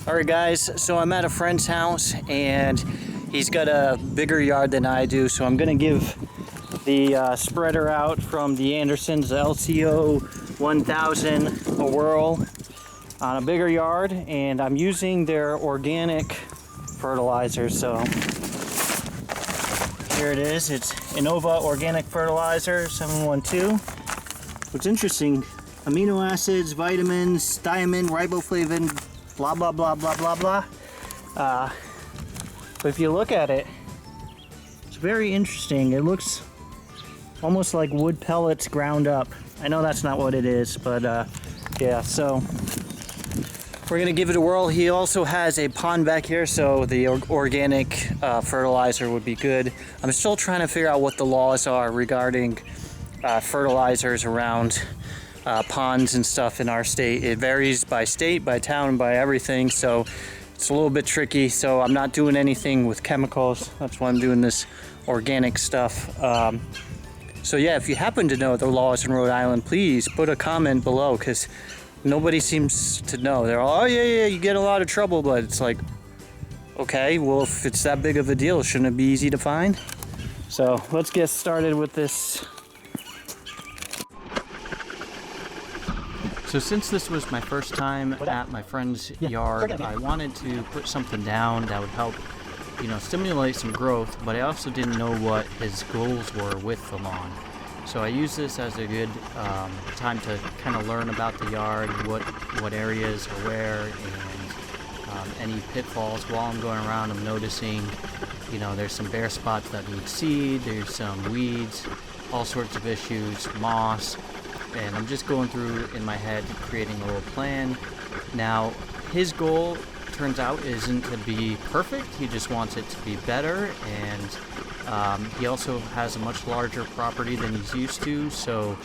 Alright guys, so I'm at a friend's house and he's got a bigger yard than I do, so I'm gonna give the spreader out from the Andersons, the LCO 1000 a whirl on a bigger yard, and I'm using their organic fertilizer. So here it is. It's Innova Organic Fertilizer 712. What's interesting, amino acids, vitamins, thiamine, riboflavin, blah blah blah blah blah blah. But if you look at it, it's very interesting. It looks almost like wood pellets ground up. I know that's not what it is, but yeah, so we're gonna give it a whirl. He also has a pond back here, so the organic fertilizer would be good. I'm still trying to figure out what the laws are regarding fertilizers around ponds and stuff in our state. It varies by state, by town, by everything, so it's a little bit tricky. So I'm not doing anything with chemicals. That's why I'm doing this organic stuff. So yeah, if you happen to know the laws in Rhode Island, please put a comment below, because nobody seems to know. They're all, oh yeah, you get a lot of trouble, but it's like, okay, well, if it's that big of a deal, shouldn't it be easy to find? So let's get started with this. So since this was my first time at my friend's yard, I wanted to put something down that would help, stimulate some growth, but I also didn't know what his goals were with the lawn. So I use this as a good time to kind of learn about the yard, what areas are where, and any pitfalls. While I'm going around, I'm noticing, there's some bare spots that need seed, there's some weeds, all sorts of issues, moss, and I'm just going through in my head creating a little plan. Now, his goal turns out isn't to be perfect. He just wants it to be better, and he also has a much larger property than he's used to, so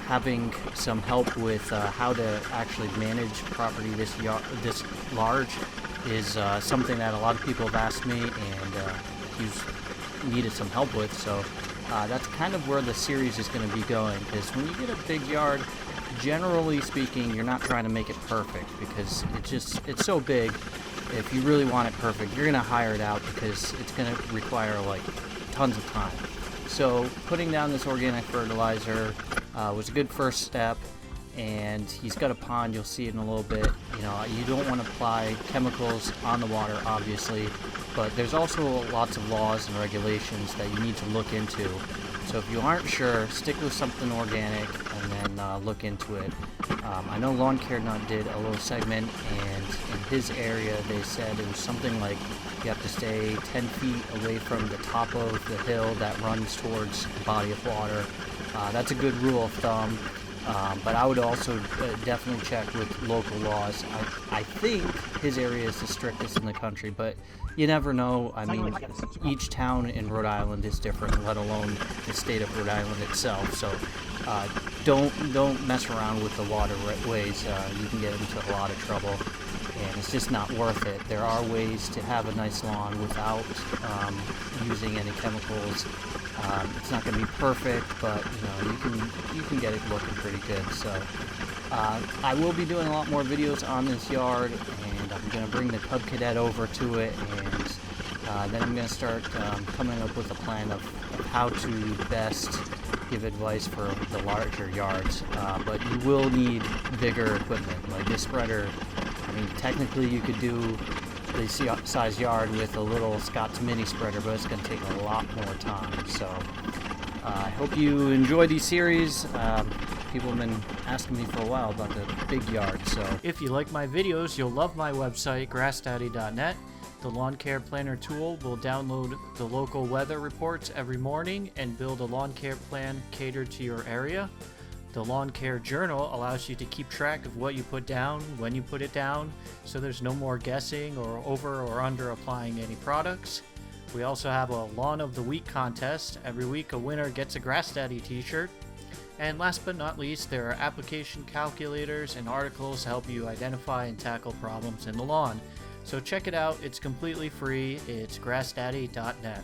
having some help with how to actually manage property this large is something that a lot of people have asked me, and he's needed some help with. So that's kind of where the series is going to be going, because when you get a big yard, generally speaking, you're not trying to make it perfect, because it's so big. If you really want it perfect, you're going to hire it out, because it's going to require like tons of time. So putting down this organic fertilizer was a good first step, and he's got a pond. You'll see it in a little bit. You don't want to apply chemicals on the water, obviously, but there's also lots of laws and regulations that you need to look into. So if you aren't sure, stick with something organic and then look into it. I know Lawn Care Nut did a little segment, and in his area they said it was something like you have to stay 10 feet away from the top of the hill that runs towards a body of water. That's a good rule of thumb, but I would also definitely check with local laws. I think his area is the strictest in the country, but you never know. I mean, each town in Rhode Island is different, let alone the state of Rhode Island itself. So don't mess around with the waterways. You can get into a lot of trouble, and it's just not worth it. There are ways to have a nice lawn without using any chemicals. It's not going to be perfect, but you can get it looking pretty good. So I will be doing a lot more videos on this yard, and I'm going to bring the Cub Cadet over to it, and then I'm going to start coming up with a plan of how to best give advice for the larger yards. But you will need bigger equipment, like this spreader. I mean, technically you could do the size yard with a little Scott's mini spreader, but it's going to take a lot more time. So I hope you enjoy these series. People have been asking me for a while about the big yard. So if you like my videos, you'll love my website, grassdaddy.net. The Lawn Care Planner tool will download the local weather reports every morning and build a lawn care plan catered to your area. The Lawn Care Journal allows you to keep track of what you put down, when you put it down, so there's no more guessing or over or under applying any products. We also have a Lawn of the Week contest. Every week a winner gets a Grass Daddy t-shirt. And last but not least, there are application calculators and articles to help you identify and tackle problems in the lawn. So check it out. It's completely free. It's grassdaddy.net.